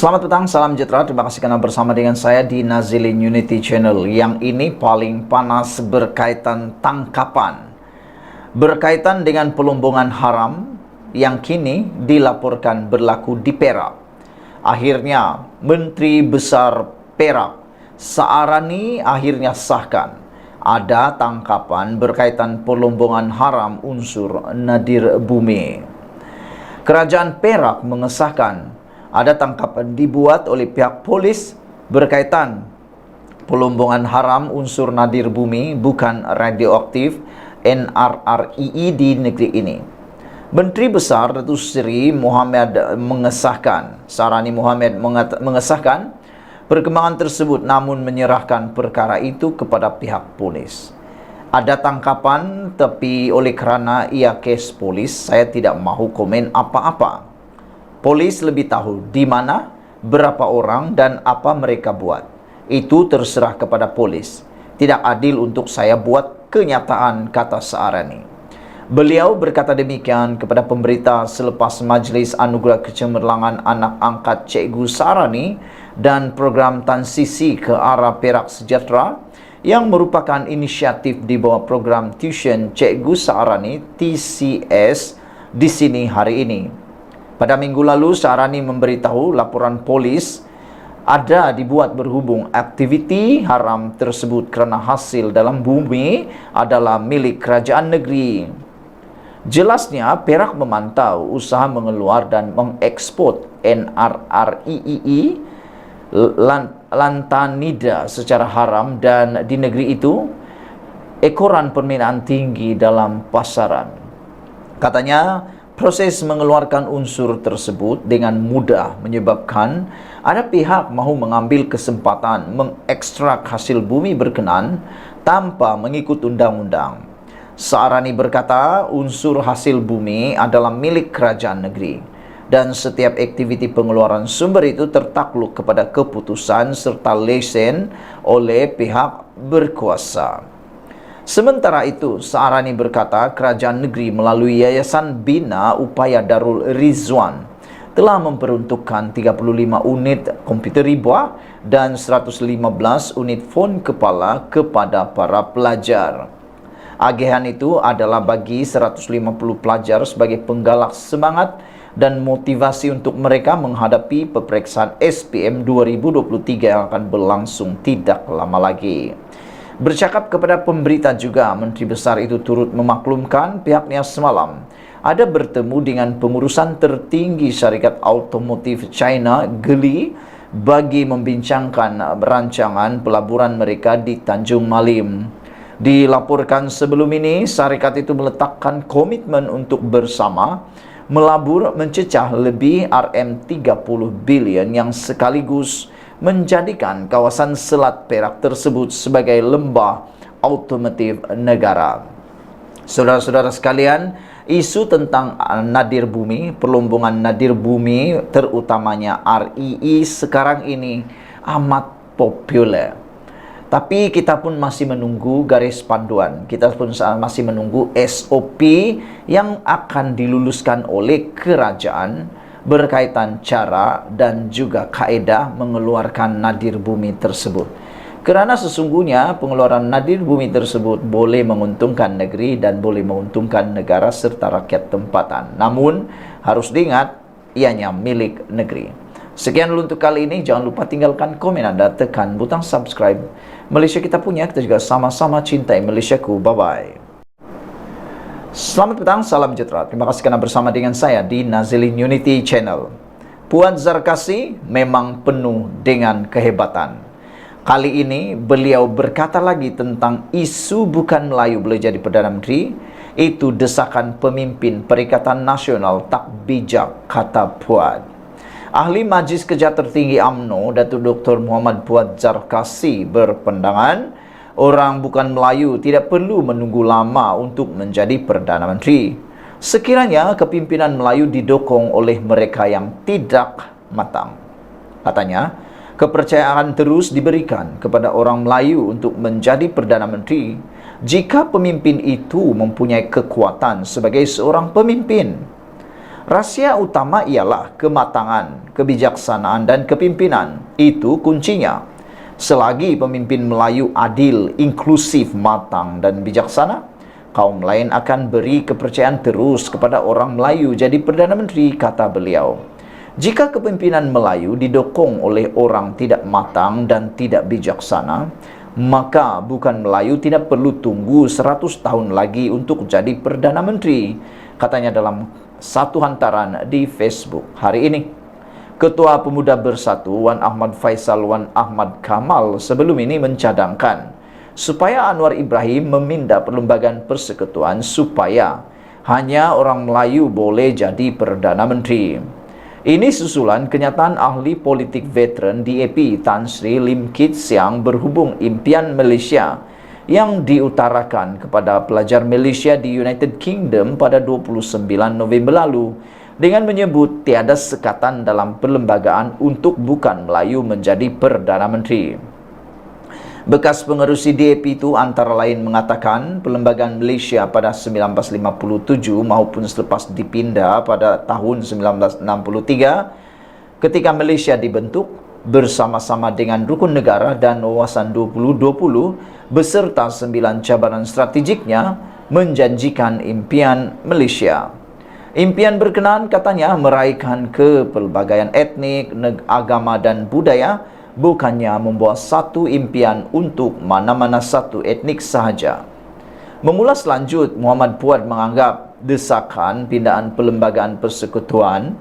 Selamat petang, salam sejahtera. Terima kasih karena bersama dengan saya di Nazilin Unity Channel. Yang ini paling panas berkaitan tangkapan, berkaitan dengan pelombongan haram yang kini dilaporkan berlaku di Perak. Akhirnya Menteri Besar Perak Saarani akhirnya sahkan ada tangkapan berkaitan pelombongan haram unsur nadir bumi. Kerajaan Perak mengesahkan ada tangkapan dibuat oleh pihak polis berkaitan pelombongan haram unsur nadir bumi bukan radioaktif NRRII di negeri ini. Menteri Besar Datuk Seri Mohamad mengesahkan, Saarani Mohamad mengesahkan perkembangan tersebut namun menyerahkan perkara itu kepada pihak polis. Ada tangkapan tapi oleh kerana ia kes polis, saya tidak mahu komen apa-apa. Polis lebih tahu di mana, berapa orang dan apa mereka buat. Itu terserah kepada polis. Tidak adil untuk saya buat kenyataan, kata Saarani. Beliau berkata demikian kepada pemberita selepas Majlis Anugerah Kecemerlangan Anak Angkat Cikgu Saarani dan program transisi ke arah Perak Sejahtera yang merupakan inisiatif di bawah program Tuition Cikgu Saarani TCS di sini hari ini. Pada minggu lalu, Saarani memberitahu laporan polis ada dibuat berhubung aktiviti haram tersebut kerana hasil dalam bumi adalah milik kerajaan negeri. Jelasnya, Perak memantau usaha mengeluar dan mengekspor NRRII lantanida secara haram dan di negeri itu ekoran permintaan tinggi dalam pasaran. Katanya, proses mengeluarkan unsur tersebut dengan mudah menyebabkan ada pihak mahu mengambil kesempatan mengekstrak hasil bumi berkenan tanpa mengikut undang-undang. Saarani berkata unsur hasil bumi adalah milik kerajaan negeri dan setiap aktiviti pengeluaran sumber itu tertakluk kepada keputusan serta lesen oleh pihak berkuasa. Sementara itu, Saarani berkata kerajaan negeri melalui Yayasan Bina Upaya Darul Rizwan telah memperuntukkan 35 unit komputer ribuan dan 115 unit fon kepala kepada para pelajar. Agihan itu adalah bagi 150 pelajar sebagai penggalak semangat dan motivasi untuk mereka menghadapi peperiksaan SPM 2023 yang akan berlangsung tidak lama lagi. Bercakap kepada pemberita juga, Menteri Besar itu turut memaklumkan pihaknya semalam ada bertemu dengan pengurusan tertinggi syarikat automotif China Geely bagi membincangkan rancangan pelaburan mereka di Tanjung Malim. Dilaporkan sebelum ini, syarikat itu meletakkan komitmen untuk bersama melabur mencecah lebih RM30 bilion yang sekaligus menjadikan kawasan Selat Perak tersebut sebagai lembah otomotif negara. Saudara-saudara sekalian, isu tentang nadir bumi, pelombongan nadir bumi terutamanya RII sekarang ini amat populer. Tapi kita pun masih menunggu garis panduan, kita pun masih menunggu SOP yang akan diluluskan oleh kerajaan berkaitan cara dan juga kaedah mengeluarkan nadir bumi tersebut. Kerana sesungguhnya pengeluaran nadir bumi tersebut boleh menguntungkan negeri dan boleh menguntungkan negara serta rakyat tempatan. Namun harus diingat ianya milik negeri. Sekian dulu untuk kali ini. Jangan lupa tinggalkan komen Anda, tekan butang subscribe. Malaysia kita punya, kita juga sama-sama cintai Malaysiaku. Bye-bye. Selamat petang, salam sejahtera. Terima kasih kerana bersama dengan saya di Nazilin Unity Channel. Puan Zarkasi memang penuh dengan kehebatan. Kali ini beliau berkata lagi tentang isu bukan Melayu boleh jadi Perdana Menteri. Itu desakan pemimpin Perikatan Nasional tak bijak, kata Puan. Ahli Majlis Kerja Tertinggi UMNO, Datuk Dr. Muhammad Puan Zarkasi berpandangan orang bukan Melayu tidak perlu menunggu lama untuk menjadi Perdana Menteri. Sekiranya kepimpinan Melayu didokong oleh mereka yang tidak matang. Katanya, kepercayaan terus diberikan kepada orang Melayu untuk menjadi Perdana Menteri jika pemimpin itu mempunyai kekuatan sebagai seorang pemimpin. Rahasia utama ialah kematangan, kebijaksanaan, dan kepimpinan. Itu kuncinya. Selagi pemimpin Melayu adil, inklusif, matang, dan bijaksana, kaum lain akan beri kepercayaan terus kepada orang Melayu jadi Perdana Menteri, kata beliau. Jika kepimpinan Melayu didokong oleh orang tidak matang dan tidak bijaksana, maka bukan Melayu tidak perlu tunggu 100 tahun lagi untuk jadi Perdana Menteri, katanya dalam satu hantaran di Facebook hari ini. Ketua Pemuda Bersatu Wan Ahmad Faisal Wan Ahmad Kamal sebelum ini mencadangkan supaya Anwar Ibrahim memindah Perlembagaan Persekutuan supaya hanya orang Melayu boleh jadi Perdana Menteri. Ini susulan kenyataan ahli politik veteran DAP Tan Sri Lim Kit Siang berhubung impian Malaysia yang diutarakan kepada pelajar Malaysia di United Kingdom pada 29 November lalu dengan menyebut tiada sekatan dalam perlembagaan untuk bukan Melayu menjadi Perdana Menteri. Bekas pengerusi DAP itu antara lain mengatakan perlembagaan Malaysia pada 1957 maupun selepas dipindah pada tahun 1963 ketika Malaysia dibentuk bersama-sama dengan rukun negara dan wawasan 2020 beserta 9 cabaran strategiknya menjanjikan impian Malaysia. Impian berkenaan katanya meraihkan kepelbagaian etnik, agama dan budaya, bukannya membuat satu impian untuk mana-mana satu etnik sahaja. Memulas lanjut, Muhammad Puad menganggap desakan pindahan Perlembagaan Persekutuan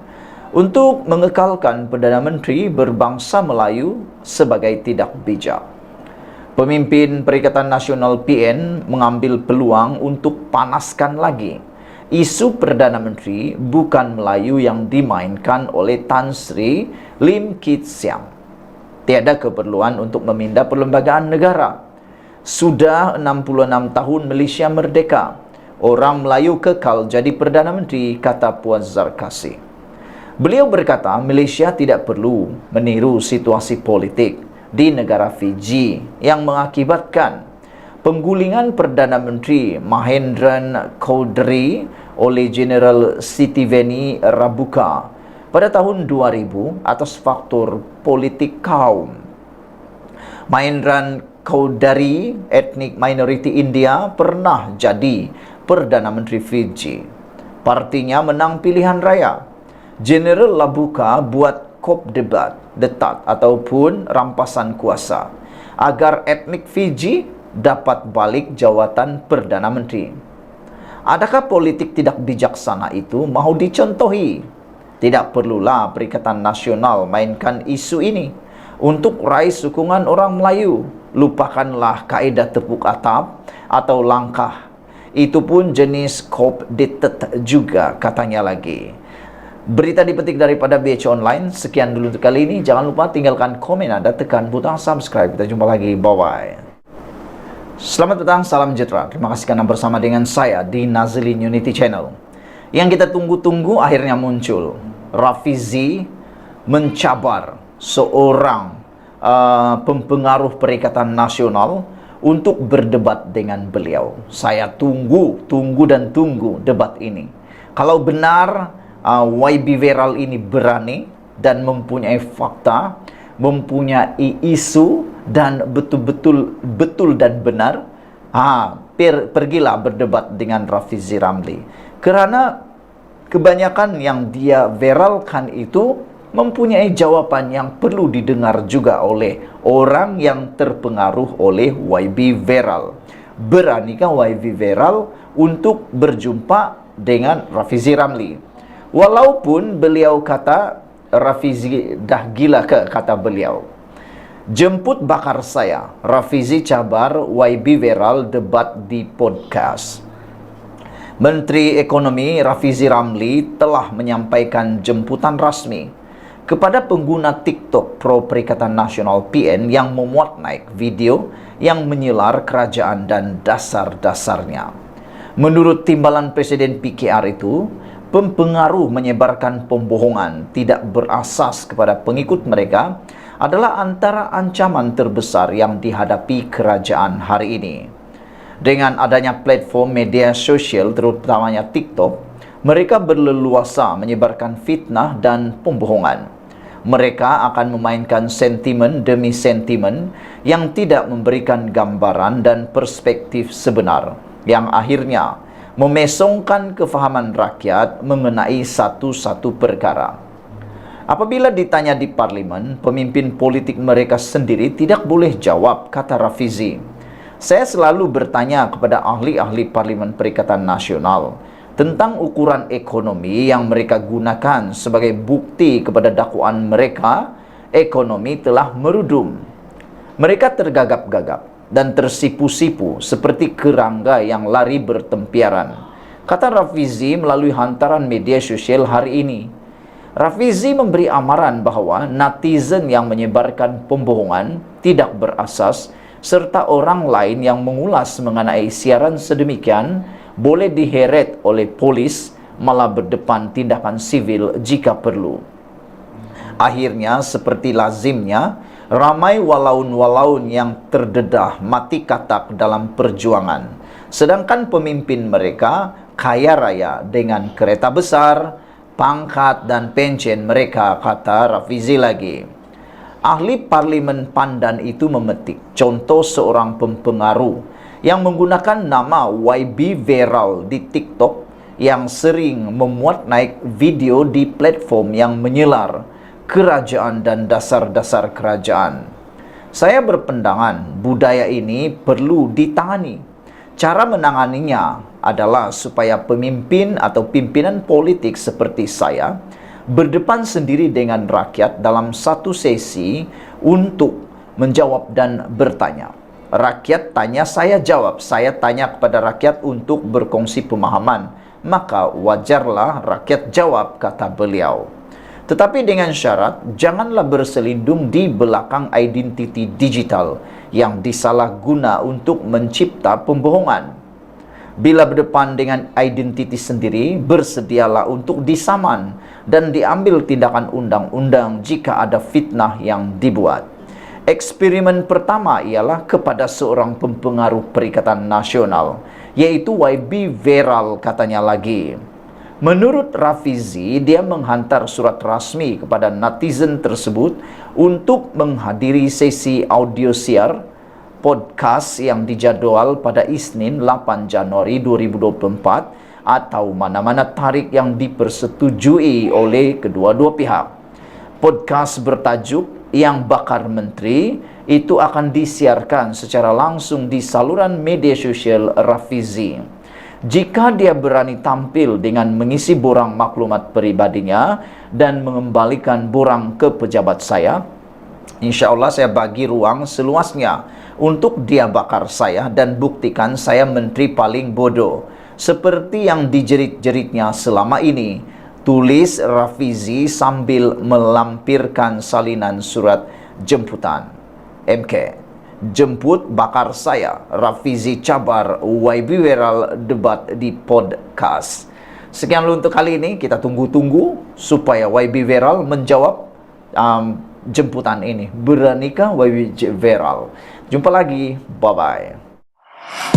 untuk mengekalkan Perdana Menteri berbangsa Melayu sebagai tidak bijak. Pemimpin Perikatan Nasional PN mengambil peluang untuk panaskan lagi isu Perdana Menteri bukan Melayu yang dimainkan oleh Tan Sri Lim Kit Siang. Tiada keperluan untuk memindah perlembagaan negara. Sudah 66 tahun Malaysia merdeka. Orang Melayu kekal jadi Perdana Menteri, kata Puan Zarkasi. Beliau berkata Malaysia tidak perlu meniru situasi politik di negara Fiji yang mengakibatkan penggulingan Perdana Menteri Mahendran Cowdery oleh General Sitiveni Rabuka pada tahun 2000 atas faktor politik kaum. Mahendran Cowdery, etnik minoriti India, pernah jadi Perdana Menteri Fiji. Partinya menang pilihan raya. General Labuka buat kop detat ataupun rampasan kuasa agar etnik Fiji dapat balik jawatan Perdana Menteri. Adakah politik tidak bijaksana itu mahu dicontohi? Tidak perlulah Perikatan Nasional mainkan isu ini untuk raih sokongan orang Melayu. Lupakanlah kaedah tepuk atap atau langkah. Itu pun jenis kop detet juga, katanya lagi. Berita dipetik daripada BH Online. Sekian dulu untuk kali ini. Jangan lupa tinggalkan komen Anda, tekan butang subscribe. Kita jumpa lagi. Bye-bye. Selamat datang, salam sejahtera. Terima kasih karena bersama dengan saya di Nazilin Unity Channel. Yang kita tunggu-tunggu akhirnya muncul. Rafizi mencabar seorang pempengaruh Perikatan Nasional untuk berdebat dengan beliau. Saya tunggu debat ini. Kalau benar YB Viral ini berani dan mempunyai fakta, mempunyai isu dan betul dan benar, pergilah berdebat dengan Rafizi Ramli. Karena kebanyakan yang dia viralkan itu mempunyai jawaban yang perlu didengar juga oleh orang yang terpengaruh oleh YB Viral. Beranikah YB Viral untuk berjumpa dengan Rafizi Ramli? Walaupun beliau kata Rafizi dah gila kata beliau. Jemput bakar saya, Rafizi cabar YB Viral debat di podcast. Menteri Ekonomi Rafizi Ramli telah menyampaikan jemputan rasmi kepada pengguna TikTok pro Perikatan Nasional PN yang memuat naik video yang menyelar kerajaan dan dasar-dasarnya. Menurut timbalan Presiden PKR itu, pempengaruh menyebarkan pembohongan tidak berasas kepada pengikut mereka adalah antara ancaman terbesar yang dihadapi kerajaan hari ini. Dengan adanya platform media sosial terutamanya TikTok, Mereka berleluasa menyebarkan fitnah dan pembohongan. Mereka akan memainkan sentimen demi sentimen yang tidak memberikan gambaran dan perspektif sebenar, yang akhirnya memesongkan kefahaman rakyat mengenai satu-satu perkara. Apabila ditanya di parlimen, pemimpin politik mereka sendiri tidak boleh jawab, kata Rafizi. Saya selalu bertanya kepada ahli-ahli Parlimen Perikatan Nasional tentang ukuran ekonomi yang mereka gunakan sebagai bukti kepada dakwaan mereka. Ekonomi telah merudum. Mereka tergagap-gagap dan tersipu-sipu seperti kerangga yang lari bertempiaran, kata Rafizi melalui hantaran media sosial hari ini. Rafizi memberi amaran bahawa netizen yang menyebarkan pembohongan tidak berasas serta orang lain yang mengulas mengenai siaran sedemikian boleh diheret oleh polis, malah berdepan tindakan sivil jika perlu. Akhirnya, seperti lazimnya, ramai walaun-walaun yang terdedah mati katak dalam perjuangan, sedangkan pemimpin mereka kaya raya dengan kereta besar, pangkat dan pencen mereka, kata Rafizi lagi. Ahli parlimen Pandan itu memetik contoh seorang pempengaruh yang menggunakan nama YB Viral di TikTok yang sering memuat naik video di platform yang menyelar kerajaan dan dasar-dasar kerajaan. Saya berpendangan budaya ini perlu ditangani. Cara menanganinya adalah supaya pemimpin atau pimpinan politik seperti saya berdepan sendiri dengan rakyat dalam satu sesi untuk menjawab dan bertanya. Rakyat tanya, saya jawab. Saya tanya kepada rakyat untuk berkongsi pemahaman. Maka wajarlah rakyat jawab, kata beliau. Tetapi dengan syarat, janganlah berselindung di belakang identiti digital yang disalahguna untuk mencipta pembohongan. Bila berdepan dengan identiti sendiri, bersedialah untuk disaman dan diambil tindakan undang-undang jika ada fitnah yang dibuat. Eksperimen pertama ialah kepada seorang pempengaruh Perikatan Nasional, yaitu YB Viral, katanya lagi. Menurut Rafizi, dia menghantar surat rasmi kepada netizen tersebut untuk menghadiri sesi audio siar podcast yang dijadwal pada Isnin 8 Januari 2024 atau mana-mana tarikh yang dipersetujui oleh kedua-dua pihak. Podcast bertajuk Yang Bakar Menteri itu akan disiarkan secara langsung di saluran media sosial Rafizi. Jika dia berani tampil dengan mengisi borang maklumat peribadinya dan mengembalikan borang ke pejabat saya, insya Allah saya bagi ruang seluasnya untuk dia bakar saya dan buktikan saya menteri paling bodoh, seperti yang dijerit-jeritnya selama ini, tulis Rafizi sambil melampirkan salinan surat jemputan. MK, jemput bakar saya, Rafizi cabar YB Viral debat di podcast. Sekian dulu untuk kali ini. Kita tunggu-tunggu supaya YB Viral menjawab jemputan ini. Beranikah YB Viral? Jumpa lagi. Bye-bye.